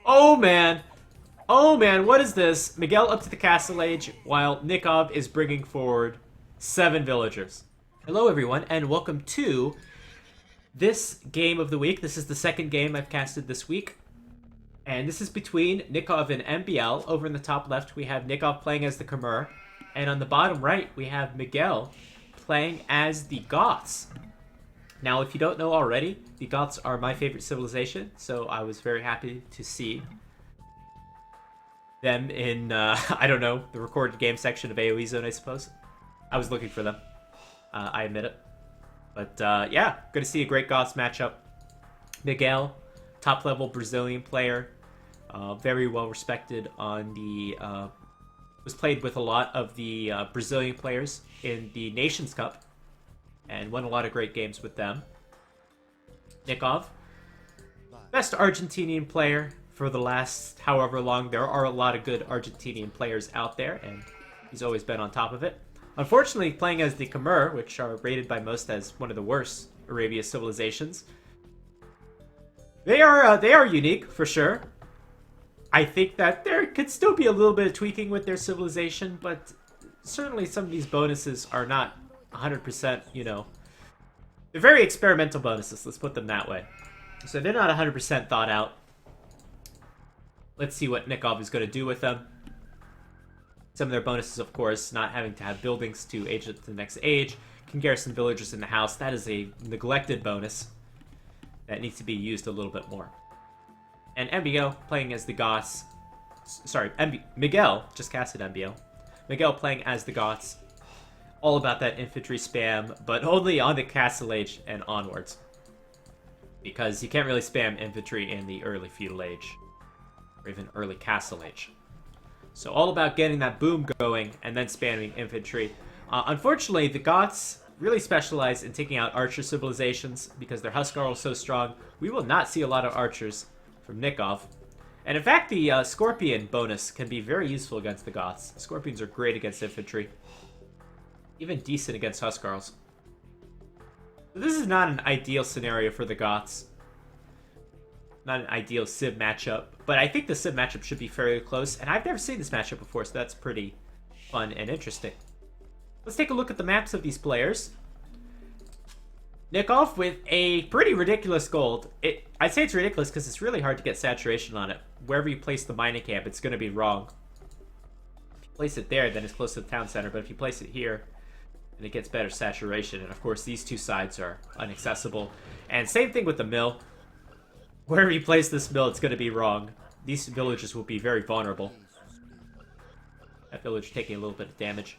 Oh man! Oh man, what is this? Miguel up to the castle age, while Nicov is bringing forward 7 villagers. Hello everyone, and welcome to this game of the week. This is the second game I've casted this week. And this is between Nicov and MBL. Over in the top left, we have Nicov playing as the Khmer. And on the bottom right, we have Miguel playing as the Goths. Now, if you don't know already, the Goths are my favorite civilization, so I was very happy to see them in, I don't know, the recorded game section of AoE Zone, I suppose. I was looking for them. I admit it. But, yeah, good to see a great Goths matchup. Miguel, top-level Brazilian player, very well respected on the, was played with a lot of the Brazilian players in the Nations Cup, and won a lot of great games with them. Nicov, best Argentinian player for the last however long. There are a lot of good Argentinian players out there, and he's always been on top of it. Unfortunately, playing as the Khmer, which are rated by most as one of the worst Arabia civilizations, they are unique for sure. I think that there could still be a little bit of tweaking with their civilization, but certainly some of these bonuses are not 100%, you know. They're very experimental bonuses, let's put them that way. So they're not 100% thought out. Let's see what Nicov is going to do with them. Some of their bonuses, of course, not having to have buildings to age it to the next age. Can garrison villagers in the house. That is a neglected bonus that needs to be used a little bit more. And MBO playing as the Goths. Sorry, Miguel just casted MBO. Miguel playing as the Goths. All about that infantry spam, but only on the castle age and onwards. Because you can't really spam infantry in the early feudal age. Or even early castle age. So all about getting that boom going and then spamming infantry. Unfortunately, the Goths really specialize in taking out archer civilizations because their Huskarl is so strong. We will not see a lot of archers from Nicov. And in fact, the Scorpion bonus can be very useful against the Goths. Scorpions are great against infantry. Even decent against Huskarls. So this is not an ideal scenario for the Goths. Not an ideal Civ matchup. But I think the Civ matchup should be fairly close. And I've never seen this matchup before, so that's pretty fun and interesting. Let's take a look at the maps of these players. Nicov with a pretty ridiculous gold. I say it's ridiculous because it's really hard to get saturation on it. Wherever you place the mining camp, it's going to be wrong. If you place it there, then it's close to the town center. But if you place it here, then it gets better saturation. And of course, these two sides are inaccessible. And same thing with the mill. Wherever you place this mill, it's going to be wrong. These villages will be very vulnerable. That village taking a little bit of damage.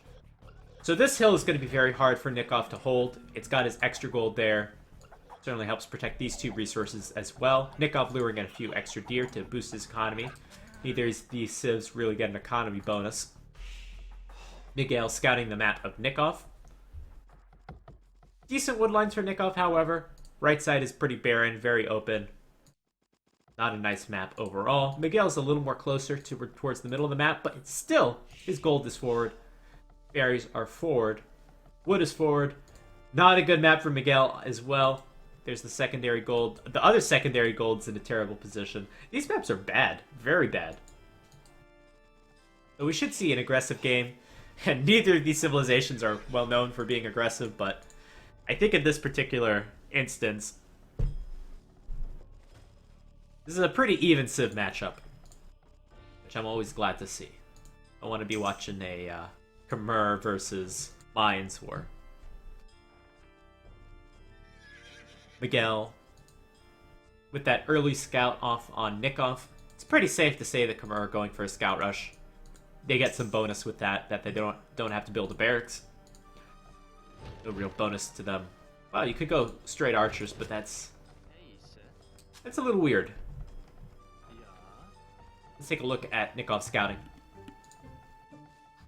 So this hill is going to be very hard for Nicov to hold. It's got his extra gold there. Certainly helps protect these two resources as well. Nicov luring in a few extra deer to boost his economy. Neither of these civs really get an economy bonus. Miguel scouting the map of Nicov. Decent woodlines for Nicov, however. Right side is pretty barren, very open. Not a nice map overall. Miguel's a little more closer towards the middle of the map, but it's still, his gold is forward. Berries are forward. Wood is forward. Not a good map for Miguel as well. There's the secondary gold. The other secondary gold's in a terrible position. These maps are bad. Very bad. So we should see an aggressive game. And neither of these civilizations are well known for being aggressive, but I think in this particular instance, this is a pretty even Civ matchup, which I'm always glad to see. I want to be watching a Khmer versus Mayans war. Miguel, with that early scout off on Nicov, it's pretty safe to say the Khmer are going for a scout rush. They get some bonus with that they don't have to build a barracks. No real bonus to them. Well, you could go straight archers, but that's a little weird. Let's take a look at Nikov's scouting.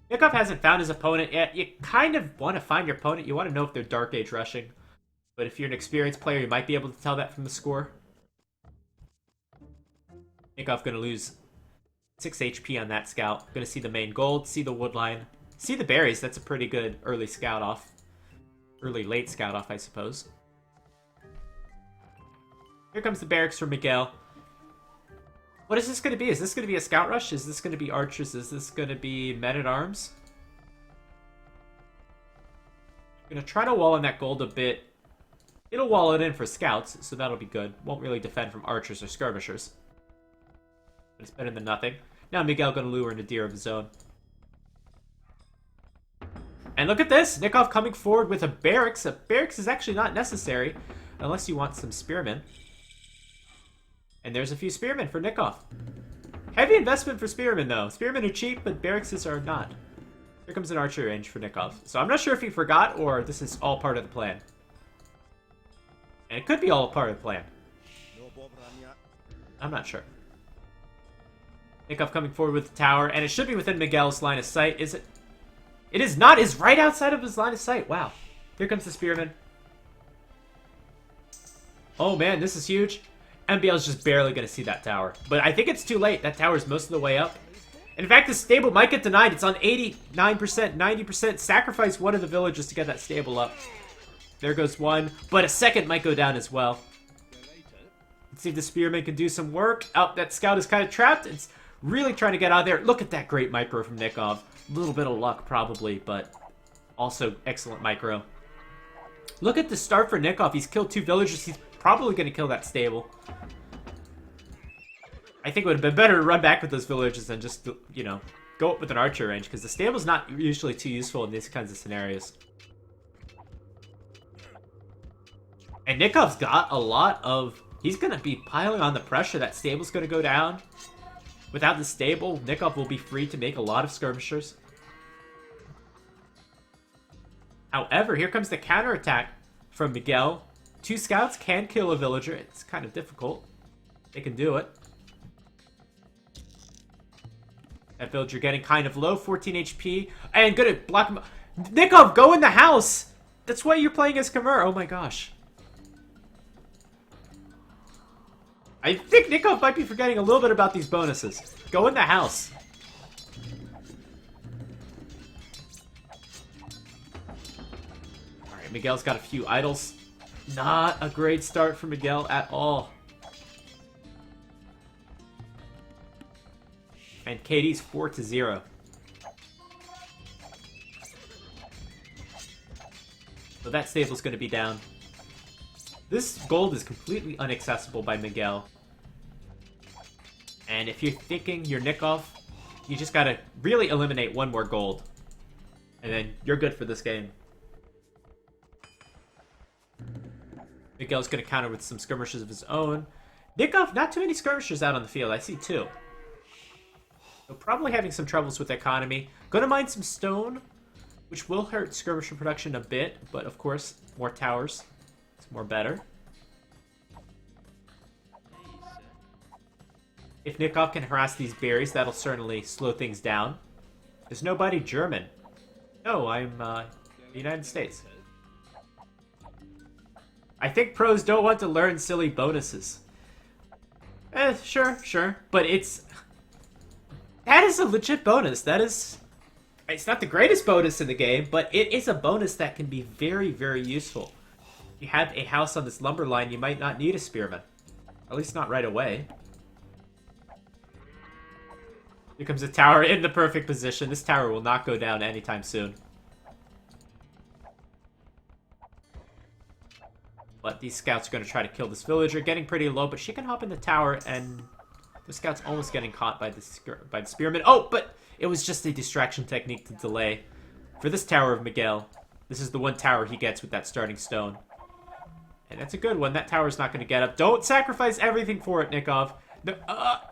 Nicov hasn't found his opponent yet. You kind of want to find your opponent. You want to know if they're Dark Age rushing. But if you're an experienced player, you might be able to tell that from the score. Nicov going to lose 6 HP on that scout. Going to see the main gold, see the woodline, see the berries. That's a pretty good early scout off. Early late scout off, I suppose. Here comes the barracks for Miguel. What is this going to be? Is this going to be a scout rush? Is this going to be archers? Is this going to be men-at-arms? I'm going to try to wall in that gold a bit. It'll wall it in for scouts, so that'll be good. Won't really defend from archers or skirmishers. But it's better than nothing. Now Miguel going to lure in a deer of his own. And look at this! Nicov coming forward with a barracks. A barracks is actually not necessary unless you want some spearmen. And there's a few spearmen for Nicov. Heavy investment for spearmen, though. Spearmen are cheap, but barracks are not. Here comes an archer range for Nicov. So I'm not sure if he forgot or this is all part of the plan. And it could be all part of the plan. I'm not sure. Nicov coming forward with the tower, and it should be within Miguel's line of sight. Is it? It is not. It's right outside of his line of sight. Wow. Here comes the spearman. Oh man, this is huge. MBL's just barely going to see that tower. But I think it's too late. That tower's most of the way up. In fact, the stable might get denied. It's on 89%, 90%. Sacrifice one of the villagers to get that stable up. There goes one. But a second might go down as well. Let's see if the spearman can do some work. Oh, that scout is kind of trapped. It's really trying to get out of there. Look at that great micro from Nicov. A little bit of luck, probably, but also excellent micro. Look at the start for Nicov. He's killed 2 villagers. He's probably going to kill that stable. I think it would have been better to run back with those villagers than just, you know, go up with an archer range, because the stable's not usually too useful in these kinds of scenarios. And Nikov's got a lot of... He's going to be piling on the pressure. That stable's going to go down. Without the stable, Nicov will be free to make a lot of skirmishers. However, here comes the counterattack from Miguel. 2 scouts can kill a villager. It's kind of difficult. They can do it. That villager getting kind of low, 14 HP. And gonna block him. Nicov, go in the house! That's why you're playing as Khmer. Oh my gosh. I think Nicov might be forgetting a little bit about these bonuses. Go in the house. Alright, Miguel's got a few idols. Not a great start for Miguel at all. And KD's 4-0. So that stable's going to be down. This gold is completely inaccessible by Miguel. And if you're thinking you're Nicov, you just gotta really eliminate 1 more gold. And then you're good for this game. Miguel's gonna counter with some skirmishers of his own. Nicov, not too many skirmishers out on the field. I see 2. So probably having some troubles with economy. Gonna mine some stone, which will hurt skirmisher production a bit. But of course, more towers. More better. If Nicov can harass these berries, that'll certainly slow things down. There's nobody German. No, I'm the United States. I think pros don't want to learn silly bonuses. Sure. But that is a legit bonus. That is... It's not the greatest bonus in the game, but it is a bonus that can be very, very useful. If you have a house on this lumber line, you might not need a spearman. At least not right away. Here comes a tower in the perfect position. This tower will not go down anytime soon. But these scouts are going to try to kill this villager. Getting pretty low, but she can hop in the tower, and the scout's almost getting caught by the spearman. Oh, but it was just a distraction technique to delay. For this tower of Miguel, this is the 1 tower he gets with that starting stone. And that's a good one. That tower's not going to get up. Don't sacrifice everything for it, Nicov. No,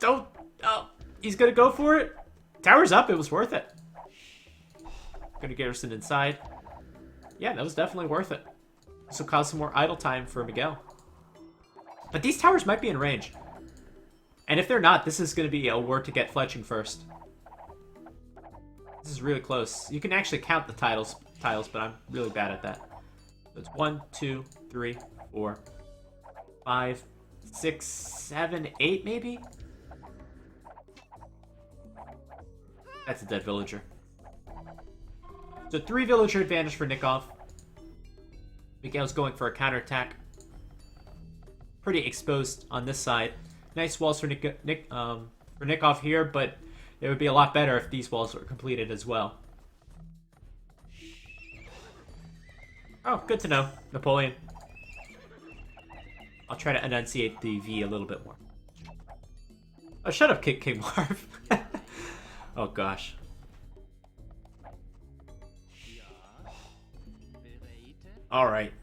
don't. Oh, he's going to go for it. Tower's up. It was worth it. Going to garrison inside. Yeah, that was definitely worth it. This will cause some more idle time for Miguel. But these towers might be in range. And if they're not, this is going to be a war to get fletching first. This is really close. You can actually count the tiles, but I'm really bad at that. So it's 1, 2, 3, 4, 5, 6, 7, 8 maybe? That's a dead villager. So 3 villager advantage for Nicov. Miguel's going for a counterattack. Pretty exposed on this side. Nice walls for for Nicov here, but it would be a lot better if these walls were completed as well. Oh, good to know, Napoleon. I'll try to enunciate the V a little bit more. Oh, shut up, King Marv. Oh, gosh. Alright.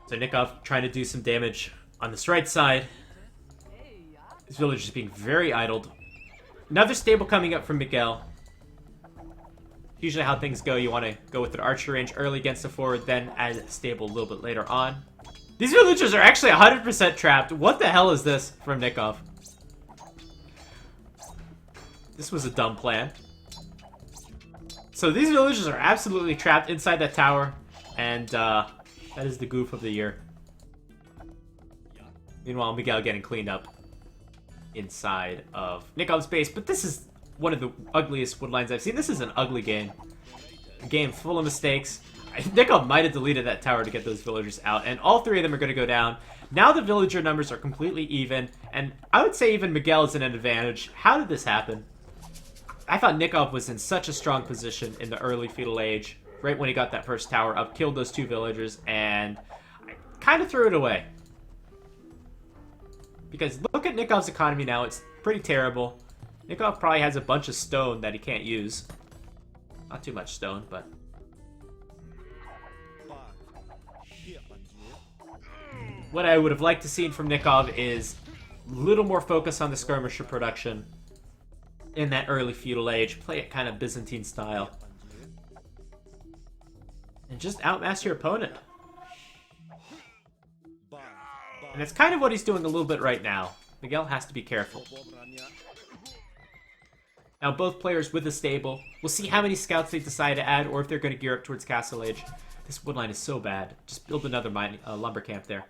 So Nicov trying to do some damage on this right side. This village is being very idled. Another stable coming up from Miguel. Usually how things go, you want to go with an archer range early against the forward, then add a stable a little bit later on. These villagers are actually 100% trapped. What the hell is this from Nicov? This was a dumb plan. So these villagers are absolutely trapped inside that tower, and that is the goof of the year. Meanwhile, Miguel getting cleaned up inside of Nikov's base, but this is one of the ugliest wood lines I've seen. This is an ugly game. A game full of mistakes. Nicov might have deleted that tower to get those villagers out, and all three of them are going to go down. Now the villager numbers are completely even, and I would say even Miguel is in an advantage. How did this happen? I thought Nicov was in such a strong position in the early feudal age, right when he got that first tower up, killed those two villagers, and I kind of threw it away. Because look at Nikov's economy now, it's pretty terrible. Nicov probably has a bunch of stone that he can't use. Not too much stone, but... What I would have liked to see from Nicov is a little more focus on the skirmisher production in that early feudal age. Play it kind of Byzantine style. And just outmass your opponent. And it's kind of what he's doing a little bit right now. Miguel has to be careful. Now both players with a stable. We'll see how many scouts they decide to add, or if they're going to gear up towards Castle Age. This wood line is so bad. Just build another lumber camp there.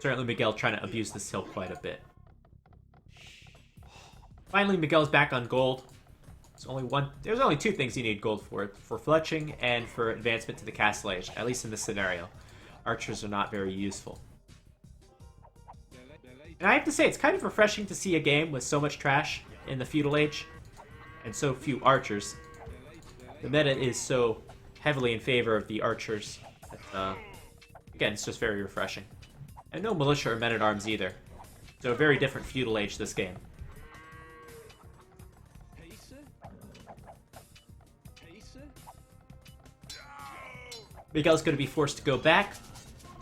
Certainly Miguel trying to abuse this hill quite a bit. Finally, Miguel's back on gold. There's only two things you need gold for fletching and for advancement to the Castle Age, at least in this scenario. Archers are not very useful. And I have to say, it's kind of refreshing to see a game with so much trash in the feudal age and so few archers. The meta is so heavily in favor of the archers that, again, it's just very refreshing. And no militia or men-at-arms either. So a very different feudal age this game. Miguel's going to be forced to go back.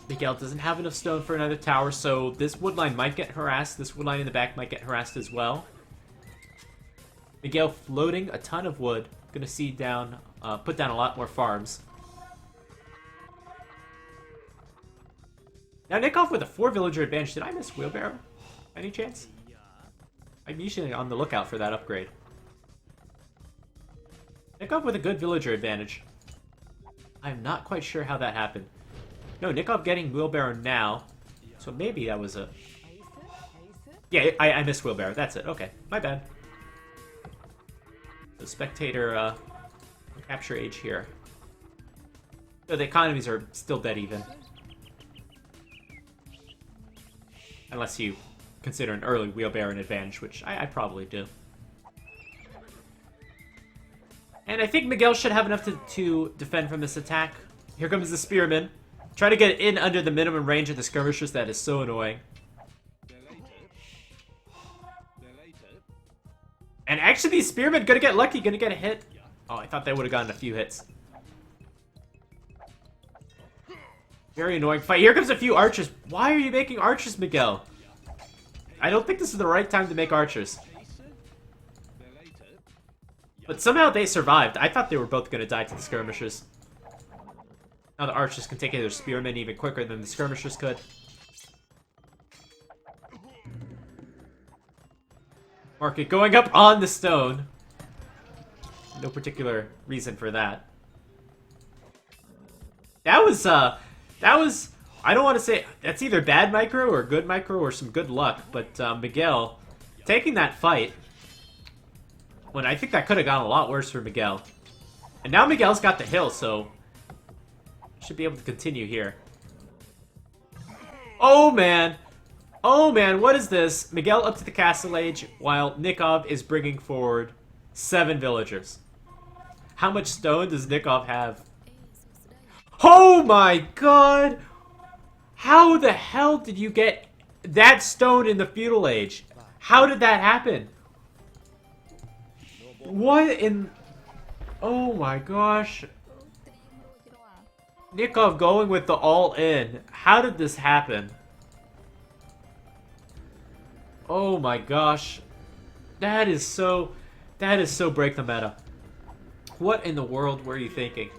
Miguel doesn't have enough stone for another tower, so this wood line might get harassed. This wood line in the back might get harassed as well. Miguel floating a ton of wood. Going to see down, put down a lot more farms. Now Nicov with a 4-villager advantage. Did I miss wheelbarrow? Any chance? I'm usually on the lookout for that upgrade. Nicov with a good villager advantage. I'm not quite sure how that happened. No, Nicov getting wheelbarrow now. So maybe that was a... Yeah, I missed wheelbarrow. That's it. Okay, my bad. The spectator capture age here. So the economies are still dead even. Unless you consider an early wheelbarrow an advantage, which I probably do. And I think Miguel should have enough to defend from this attack. Here comes the spearman. Try to get in under the minimum range of the skirmishers. That is so annoying. And actually these spearmen gonna get lucky, gonna get a hit. Oh, I thought they would have gotten a few hits. Very annoying fight. Here comes a few archers. Why are you making archers, Miguel? I don't think this is the right time to make archers. But somehow they survived. I thought they were both going to die to the skirmishers. Now the archers can take their spearmen even quicker than the skirmishers could. Market going up on the stone. No particular reason for that. That was, I don't want to say, that's either bad micro or good micro or some good luck, but Miguel taking that fight, when I think that could have gone a lot worse for Miguel. And now Miguel's got the hill, so should be able to continue here. Oh man! Oh man, what is this? Miguel up to the castle age, while Nicov is bringing forward 7 villagers. How much stone does Nicov have? Oh my god! How the hell did you get that stone in the feudal age? How did that happen? What in... Oh my gosh. Nicov going with the all-in. How did this happen? Oh my gosh. That is so break the meta. What in the world were you thinking?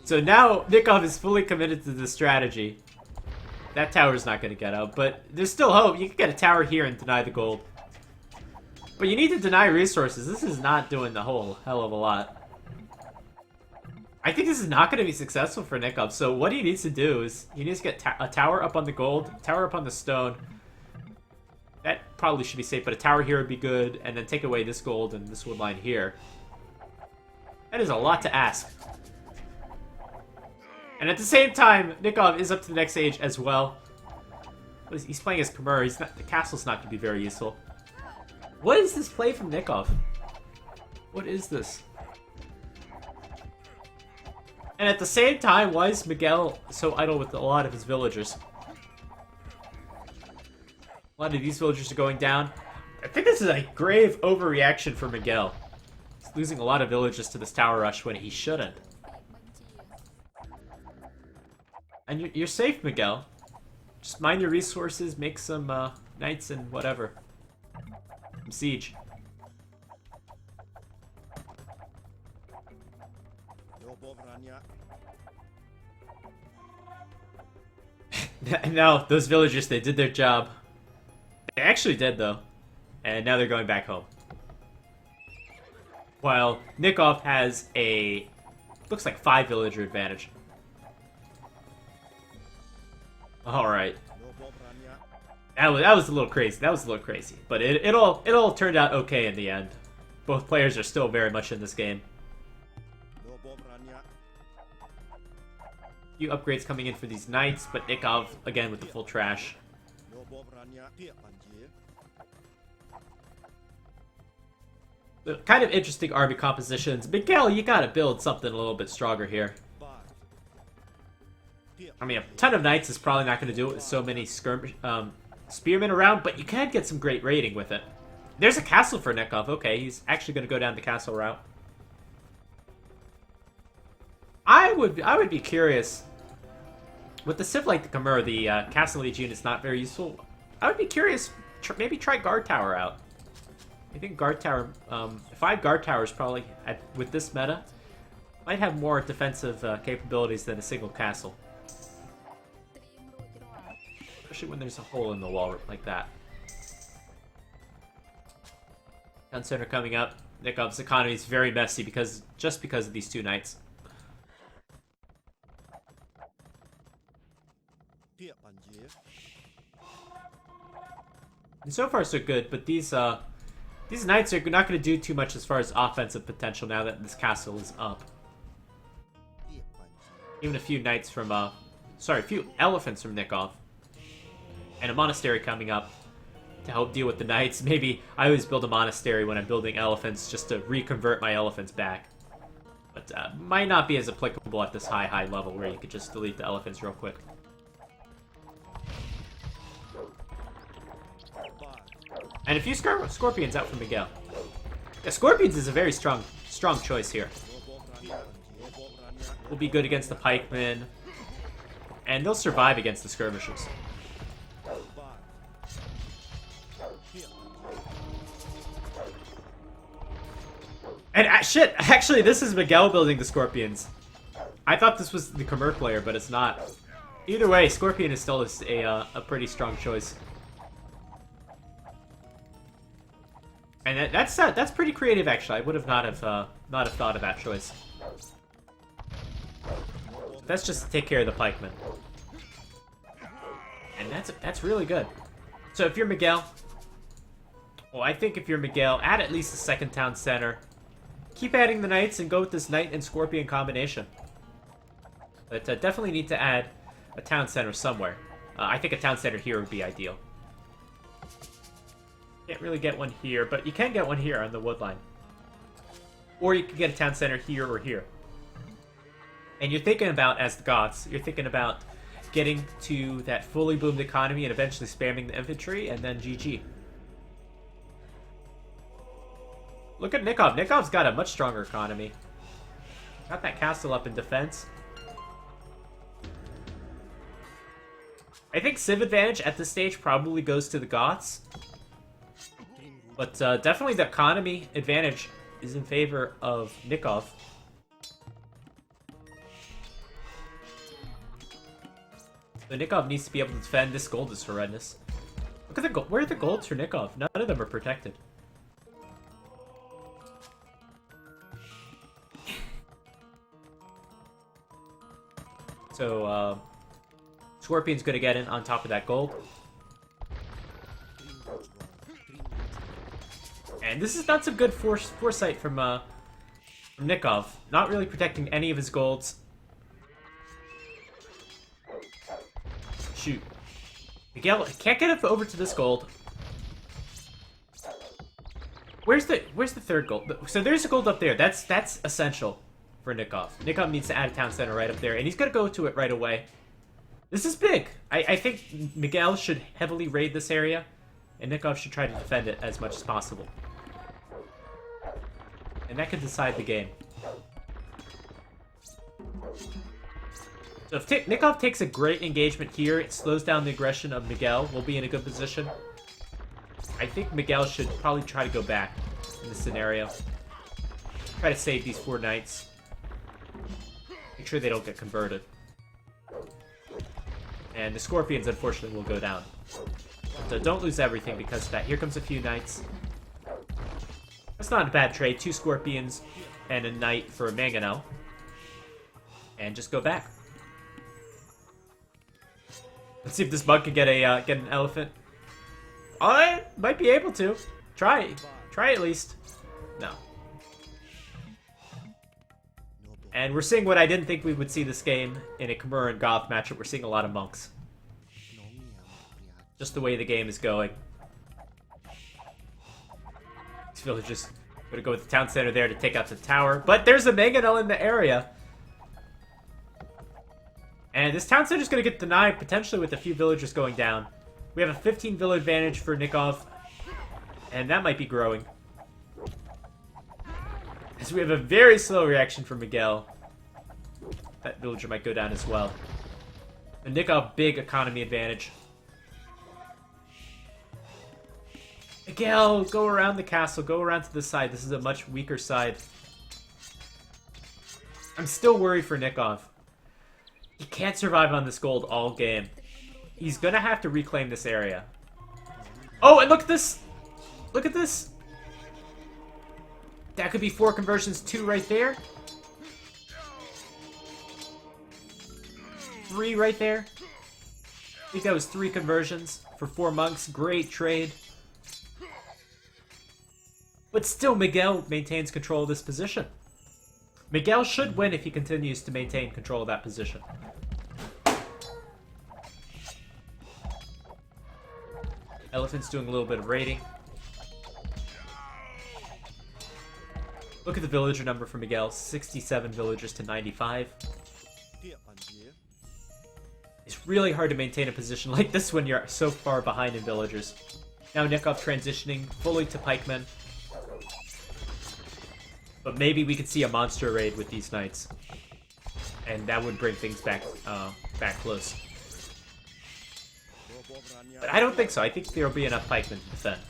So now Nicov is fully committed to the strategy. That tower's not going to get out, but there's still hope. You can get a tower here and deny the gold. But you need to deny resources. This is not doing the whole hell of a lot. I think this is not going to be successful for Nicov, so what he needs to do is he needs to get a tower up on the gold, tower up on the stone. That probably should be safe, but a tower here would be good, and then take away this gold and this wood line here. That is a lot to ask. And at the same time, Nicov is up to the next age as well. He's playing as Khmer. The castle's not going to be very useful. What is this play from Nicov? What is this? And at the same time, why is Miguel so idle with a lot of his villagers? A lot of these villagers are going down. I think this is a grave overreaction for Miguel. He's losing a lot of villagers to this tower rush when he shouldn't. And you're safe, Miguel. Just mine your resources, make some knights and whatever. Some siege. No, those villagers, they did their job. They actually did, though. And now they're going back home. While Nicov has a... looks like 5 villager advantage. Alright. That was a little crazy. That was a little crazy. But it all turned out okay in the end. Both players are still very much in this game. Few upgrades coming in for these knights, but Nicov, again, with the full trash. The kind of interesting army compositions. Miguel, you gotta build something a little bit stronger here. I mean, a ton of knights is probably not going to do it with so many spearmen around, but you can get some great raiding with it. There's a castle for Nicov. Okay, he's actually going to go down the castle route. I would be curious. With the civ like the Khmer, the Castle Legion is not very useful. I would be curious, maybe try Guard Tower out. I think Guard Tower, 5 Guard Towers probably, with this meta, might have more defensive capabilities than a single castle. Especially when there's a hole in the wall like that. Gun center coming up. Nikov's economy is very messy just because of these 2 knights. And so far so good, but these knights are not going to do too much as far as offensive potential now that this castle is up. Even a few knights from a few elephants from Nicov. And a monastery coming up to help deal with the knights. Maybe I always build a monastery when I'm building elephants just to reconvert my elephants back. But might not be as applicable at this high level where you could just delete the elephants real quick. And a few scorpions out from Miguel. Yeah, scorpions is a very strong choice here. Will be good against the pikemen. And they'll survive against the skirmishers. And shit, actually this is Miguel building the scorpions. I thought this was the Khmer player, but it's not. Either way, scorpion is still a pretty strong choice. And that's pretty creative, actually. I would have not have thought of that choice. That's just to take care of the pikemen, and that's really good. So if you're Miguel, well, I think if you're Miguel, add at least a second town center. keep adding the knights and go with this knight and scorpion combination. But definitely need to add a town center somewhere. I think a town center here would be ideal. Can't really get one here, but you can get one here on the wood line. Or you can get a town center here or here. And you're thinking about, as the Goths, you're thinking about getting to that fully boomed economy and eventually spamming the infantry, and then GG. Look at Nicov. Nikov's got a much stronger economy. Got that castle up in defense. I think civ advantage at this stage probably goes to the Goths. But definitely the economy advantage is in favor of Nicov. So Nicov needs to be able to defend. This gold is horrendous. Look at the gold. Where are the golds for Nicov? None of them are protected. So, Scorpion's gonna get in on top of that gold. And this is not some good foresight from Nicov. Not really protecting any of his golds. Shoot. Miguel can't get up over to this gold. Where's the third gold? So there's a gold up there. That's essential for Nicov. Nicov needs to add a town center right up there, and he's gonna go to it right away. This is big. I think Miguel should heavily raid this area, and Nicov should try to defend it as much as possible. And that could decide the game. So if Nicov takes a great engagement here, it slows down the aggression of Miguel. We'll be in a good position. I think Miguel should probably try to go back in this scenario. Try to save these 4 knights. Make sure they don't get converted. And the Scorpions, unfortunately, will go down. So don't lose everything because of that. Here comes a few knights. That's not a bad trade. 2 Scorpions and a knight for a Mangonel. And just go back. Let's see if this bug can get an elephant. I might be able to. Try at least. No. And we're seeing what I didn't think we would see this game in a Khmer and Goth matchup. We're seeing a lot of monks. Just the way the game is going. These villagers gonna go with the town center there to take out the tower. But there's a Mangonel in the area. And this town center is going to get denied, potentially with a few villagers going down. We have a 15 village advantage for Nicov. And that might be growing. As we have a very slow reaction from Miguel. That villager might go down as well. And Nicov, big economy advantage. Miguel, go around the castle. Go around to the side. This is a much weaker side. I'm still worried for Nicov. He can't survive on this gold all game. He's gonna have to reclaim this area. Oh, and look at this! Look at this! That could be 4 conversions, 2 right there. 3 right there. I think that was 3 conversions for 4 monks. Great trade. But still, Miguel maintains control of this position. Miguel should win if he continues to maintain control of that position. Elephant's doing a little bit of raiding. Look at the villager number for Miguel. 67 villagers to 95. It's really hard to maintain a position like this when you're so far behind in villagers. Now Nicov transitioning fully to pikemen. But maybe we could see a monster raid with these knights. And that would bring things back close. But I don't think so. I think there will be enough pikemen to defend.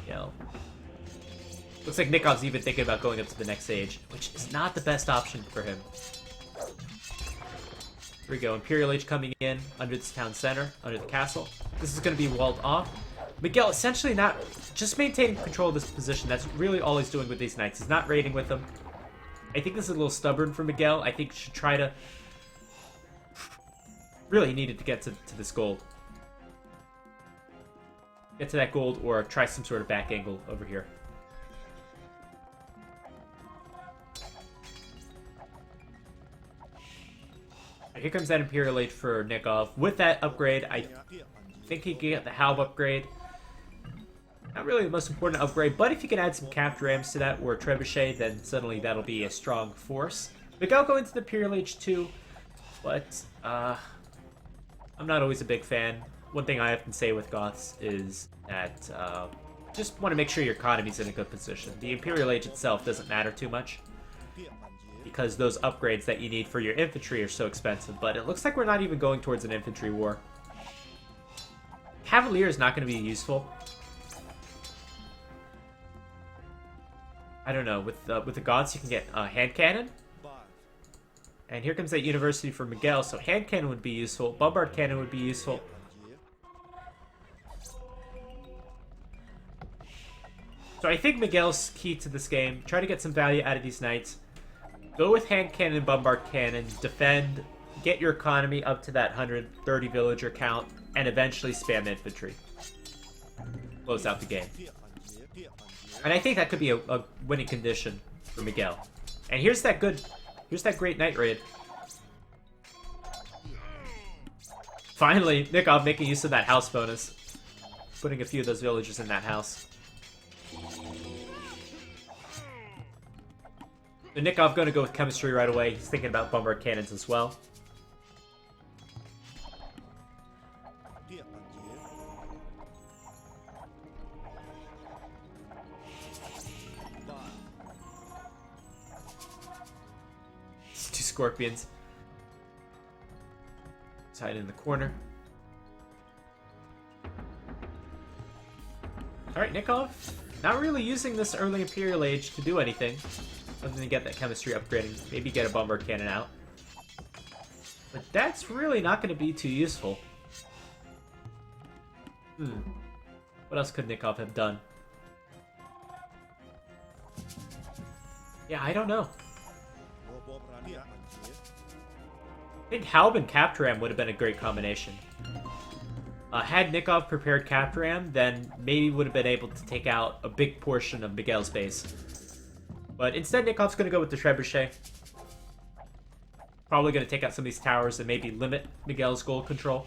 Yo. Looks like Nikov's even thinking about going up to the next age, which is not the best option for him. Here we go. Imperial Age coming in under this town center, under the castle. This is going to be walled off. Miguel essentially not just maintaining control of this position. That's really all he's doing with these knights. He's not raiding with them. I think this is a little stubborn for Miguel. I think he should try to... Really needed to get to this gold. get to that gold or try some sort of back angle over here. Here comes that Imperial Age for Nicov. With that upgrade, I think he can get the Halb upgrade. Not really the most important upgrade, but if you can add some capped rams to that or a trebuchet, then suddenly that'll be a strong force. Miguel go into the Imperial Age too, but I'm not always a big fan. One thing I often say with Goths is that just want to make sure your economy's in a good position. The Imperial Age itself doesn't matter too much, because those upgrades that you need for your infantry are so expensive, but it looks like we're not even going towards an infantry war. Cavalier is not going to be useful. I don't know, with the Goths you can get hand cannon. And here comes that university for Miguel, so hand cannon would be useful, bombard cannon would be useful. So I think Miguel's key to this game, try to get some value out of these knights. Go with hand cannon and bombard cannon, defend, get your economy up to that 130 villager count, and eventually spam infantry. Close out the game. And I think that could be a winning condition for Miguel. And here's that great knight raid. Finally, Nicov making use of that house bonus. Putting a few of those villagers in that house. So Nicov going to go with chemistry right away. He's thinking about bombard cannons as well. Two scorpions. Hide in the corner. Alright, Nicov. Not really using this early Imperial Age to do anything. Other than get that chemistry upgrade and maybe get a bombard cannon out. But that's really not going to be too useful. What else could Nicov have done? Yeah, I don't know. I think Halb and Captram would have been a great combination. Had Nicov prepared Captram, then maybe would have been able to take out a big portion of Miguel's base. But instead, Nikov's going to go with the Trebuchet. Probably going to take out some of these towers and maybe limit Miguel's gold control.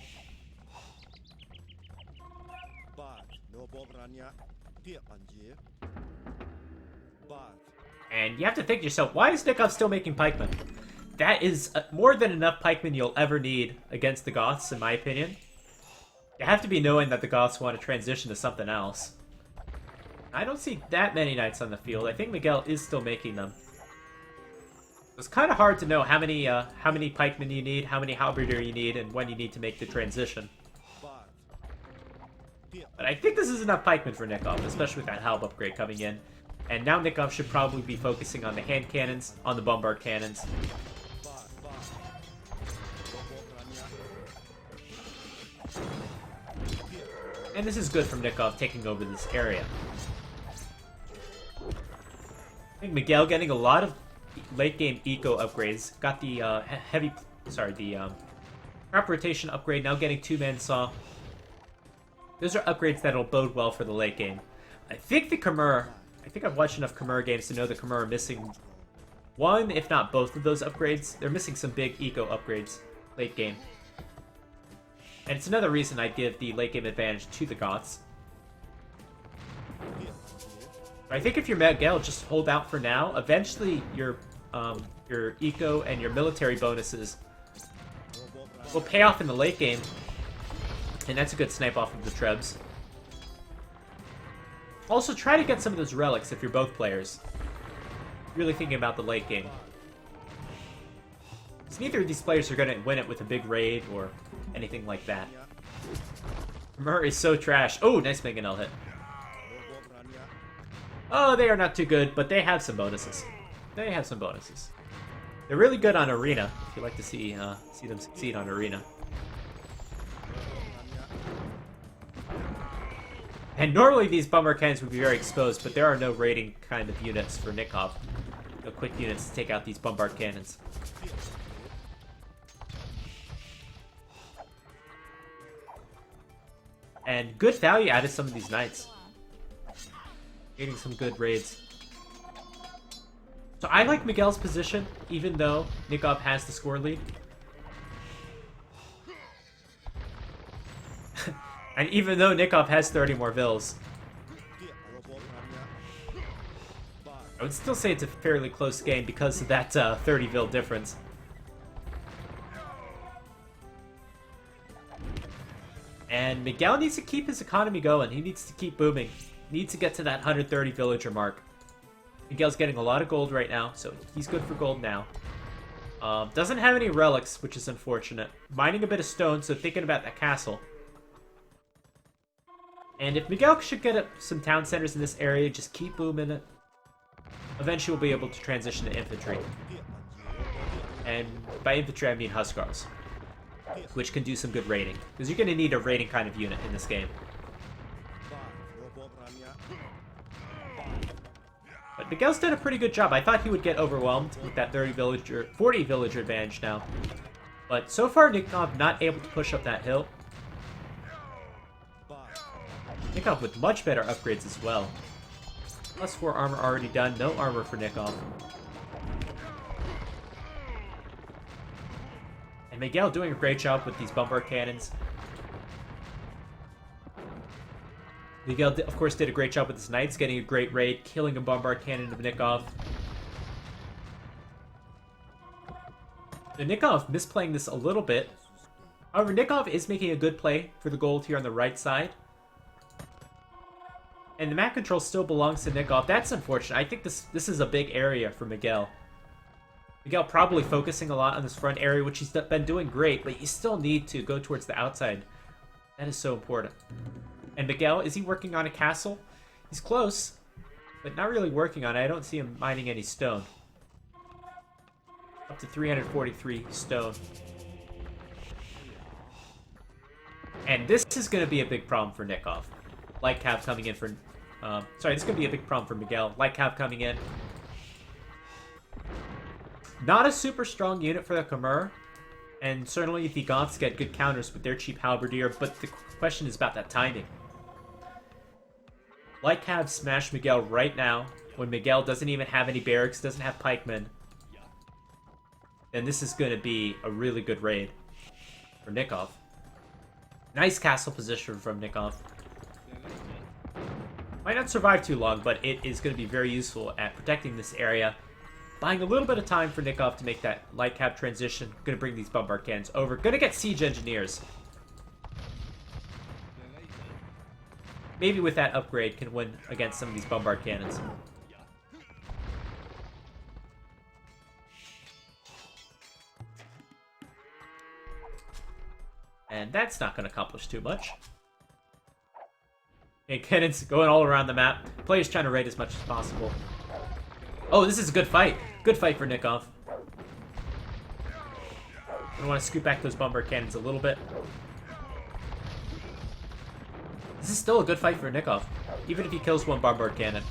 And you have to think to yourself, why is Nicov still making pikemen? That is more than enough pikemen you'll ever need against the Goths, in my opinion. You have to be knowing that the Goths want to transition to something else. I don't see that many knights on the field. I think Miguel is still making them. It's kind of hard to know how many pikemen you need, how many halberdier you need, and when you need to make the transition. But I think this is enough pikemen for Nicov, especially with that Halb upgrade coming in. And now Nicov should probably be focusing on the hand cannons, on the bombard cannons. And this is good from Nicov taking over this area. I think Miguel getting a lot of late game eco upgrades. Got the crop rotation upgrade, now getting two-man saw. Those are upgrades that'll bode well for the late game. I think I've watched enough Khmer games to know the Khmer are missing one, if not both of those upgrades. They're missing some big eco upgrades late game. And it's another reason I give the late game advantage to the Goths. I think if you're Miguel, just hold out for now. Eventually, your eco and your military bonuses will pay off in the late game. And that's a good snipe off of the Trebs. Also, try to get some of those relics if you're both players. Really thinking about the late game. Because neither of these players are going to win it with a big raid or anything like that. Khmer is so trash. Oh, nice Miguel hit. Oh, they are not too good, but they have some bonuses. They have some bonuses. They're really good on Arena, if you'd like to see them succeed on Arena. And normally these bomber cannons would be very exposed, but there are no raiding kind of units for Nicov. No quick units to take out these bombard cannons. And good value out of some of these knights. Getting some good raids. So I like Miguel's position, even though Nicov has the score lead. And even though Nicov has 30 more vills, I would still say it's a fairly close game because of that 30 vil difference. And Miguel needs to keep his economy going. He needs to keep booming. Needs to get to that 130 villager mark. Miguel's getting a lot of gold right now, so he's good for gold now. Doesn't have any relics, which is unfortunate. Mining a bit of stone, so thinking about that castle. And if Miguel should get up some town centers in this area, just keep booming it. Eventually we'll be able to transition to infantry. And by infantry I mean Huskars, which can do some good raiding. Because you're going to need a raiding kind of unit in this game. But Miguel's done a pretty good job. I thought he would get overwhelmed with that 40 villager advantage now. But so far Nicov not able to push up that hill. Nicov with much better upgrades as well. +4 armor already done. No armor for Nicov. And Miguel doing a great job with these bombard cannons. Miguel, of course, did a great job with his knights, getting a great raid, killing a bombard cannon of Nicov. And Nicov misplaying this a little bit. However, Nicov is making a good play for the gold here on the right side. And the map control still belongs to Nicov. That's unfortunate. I think this is a big area for Miguel. Miguel probably focusing a lot on this front area, which he's been doing great, but you still need to go towards the outside. That is so important. And Miguel, is he working on a castle? He's close, but not really working on it. I don't see him mining any stone. Up to 343 stone. And this is going to be a big problem for Nicov. Light Cav coming in for... sorry, this is going to be a big problem for Miguel. Light Cav coming in. Not a super strong unit for the Khmer. And certainly the Goths get good counters with their cheap halberdier. But the question is about that timing. Light Cav smash Miguel right now. When Miguel doesn't even have any barracks, doesn't have pikemen. And this is going to be a really good raid for Nicov. Nice castle position from Nicov. Might not survive too long, but it is going to be very useful at protecting this area. Buying a little bit of time for Nicov to make that light cap transition. Going to bring these bombard cannons over. Going to get siege engineers. Maybe with that upgrade can win against some of these bombard cannons. And that's not going to accomplish too much. Okay, cannons going all around the map. Players trying to raid as much as possible. Oh, this is a good fight. Good fight for Nicov. I want to scoot back those bombard cannons a little bit. This is still a good fight for Nicov, even if he kills one bombard cannon.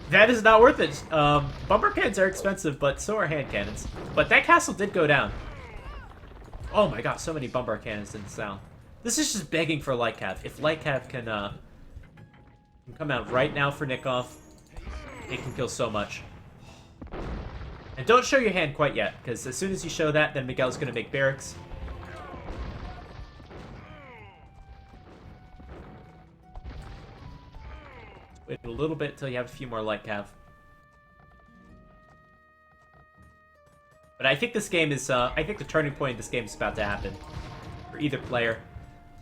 That is not worth it. Bombard cannons are expensive, but so are hand cannons. But that castle did go down. Oh my god, so many bombard cannons didn't sound. This is just begging for Light Cav. If Light Cav can come out right now for Nicov, it can kill so much. And don't show your hand quite yet, because as soon as you show that, then Miguel's going to make barracks. Wait a little bit till you have a few more Light Cav. But I think this game is, I think the turning point in this game is about to happen. For either player.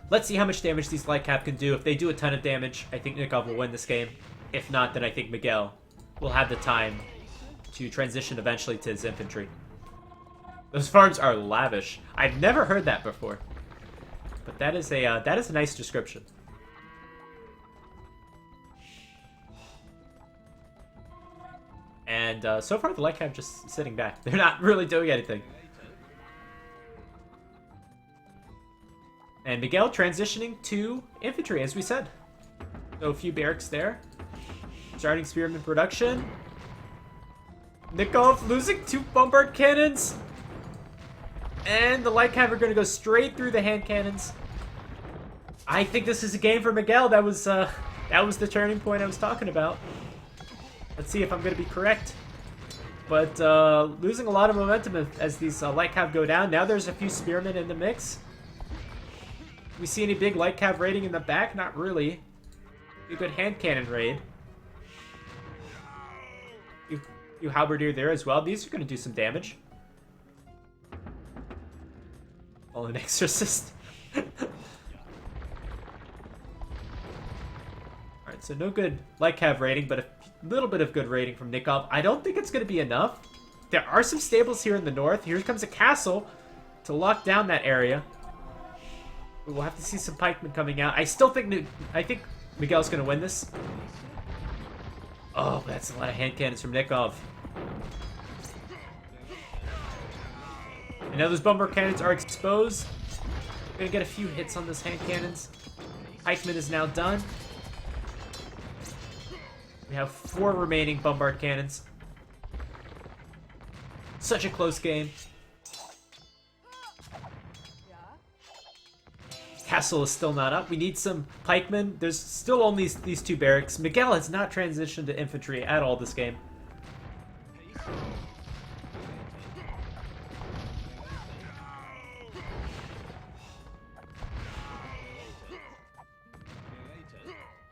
Let's see how much damage these Light Cav can do. If they do a ton of damage, I think Nicov will win this game. If not, then I think Miguel will have the time to transition eventually to his infantry. Those farms are lavish. I've never heard that before. But that is a nice description. And so far, the Light Cav just sitting back. They're not really doing anything. And Miguel transitioning to infantry, as we said. So a few barracks there. Starting spearman production. Nicov losing 2 bombard cannons. And the light cav are going to go straight through the hand cannons. I think this is a game for Miguel. That was the turning point I was talking about. Let's see if I'm going to be correct. But losing a lot of momentum as these light cav go down. Now there's a few spearmen in the mix. We see any big light cav raiding in the back? Not really. A good hand cannon raid. You halberdier there as well. These are going to do some damage. Oh, an exorcist. Alright, so no good light cav raiding, but a little bit of good raiding from Nicov. I don't think it's going to be enough. There are some stables here in the north. Here comes a castle to lock down that area. We'll have to see some pikemen coming out. I think Miguel's going to win this. Oh, that's a lot of hand cannons from Nicov. And now those bomber cannons are exposed. We're going to get a few hits on those hand cannons. Pikeman is now done. We have 4 remaining bombard cannons. Such a close game. Castle is still not up. We need some pikemen. There's still only these 2 barracks. Miguel has not transitioned to infantry at all this game.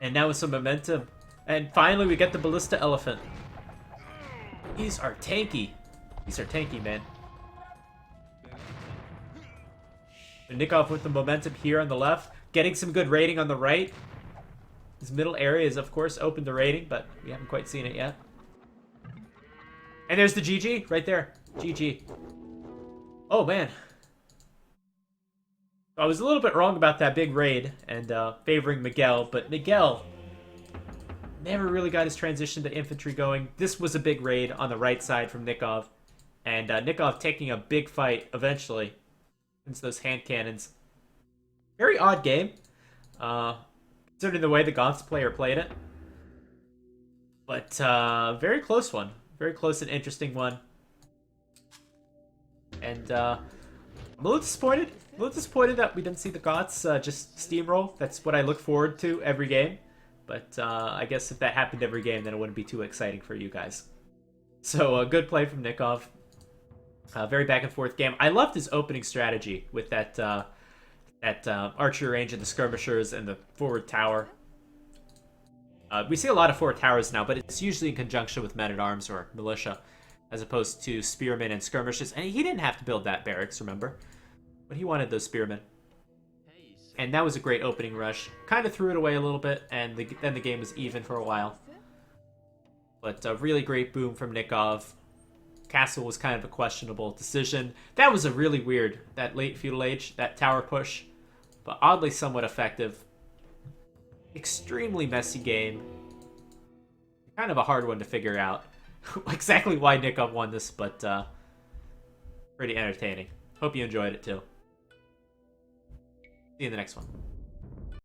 And now with some momentum. And finally we get the ballista elephant. These are tanky. These are tanky, man. And Nicov with the momentum here on the left. Getting some good raiding on the right. This middle area is, of course, open to raiding, but we haven't quite seen it yet. And there's the GG right there. GG. Oh, man. I was a little bit wrong about that big raid and favoring Miguel, but Miguel never really got his transition to infantry going. This was a big raid on the right side from Nicov. And Nicov taking a big fight eventually. Against those hand cannons. Very odd game. Considering the way the Goths player played it. But very close one. Very close and interesting one. And I'm a little disappointed. A little disappointed that we didn't see the Goths just steamroll. That's what I look forward to every game. But I guess if that happened every game, then it wouldn't be too exciting for you guys. So a good play from Nicov. Very back and forth game. I loved his opening strategy with that archery range and the skirmishers and the forward tower. We see a lot of forward towers now, but it's usually in conjunction with men-at-arms or militia, as opposed to spearmen and skirmishers. And he didn't have to build that barracks, remember? But he wanted those spearmen. And that was a great opening rush. Kind of threw it away a little bit, and then the game was even for a while. But a really great boom from Nicov. Castle was kind of a questionable decision. That was a really weird, that late feudal age, that tower push. But oddly somewhat effective. Extremely messy game. Kind of a hard one to figure out. Exactly why Nicov won this, but pretty entertaining. Hope you enjoyed it too. See you in the next one.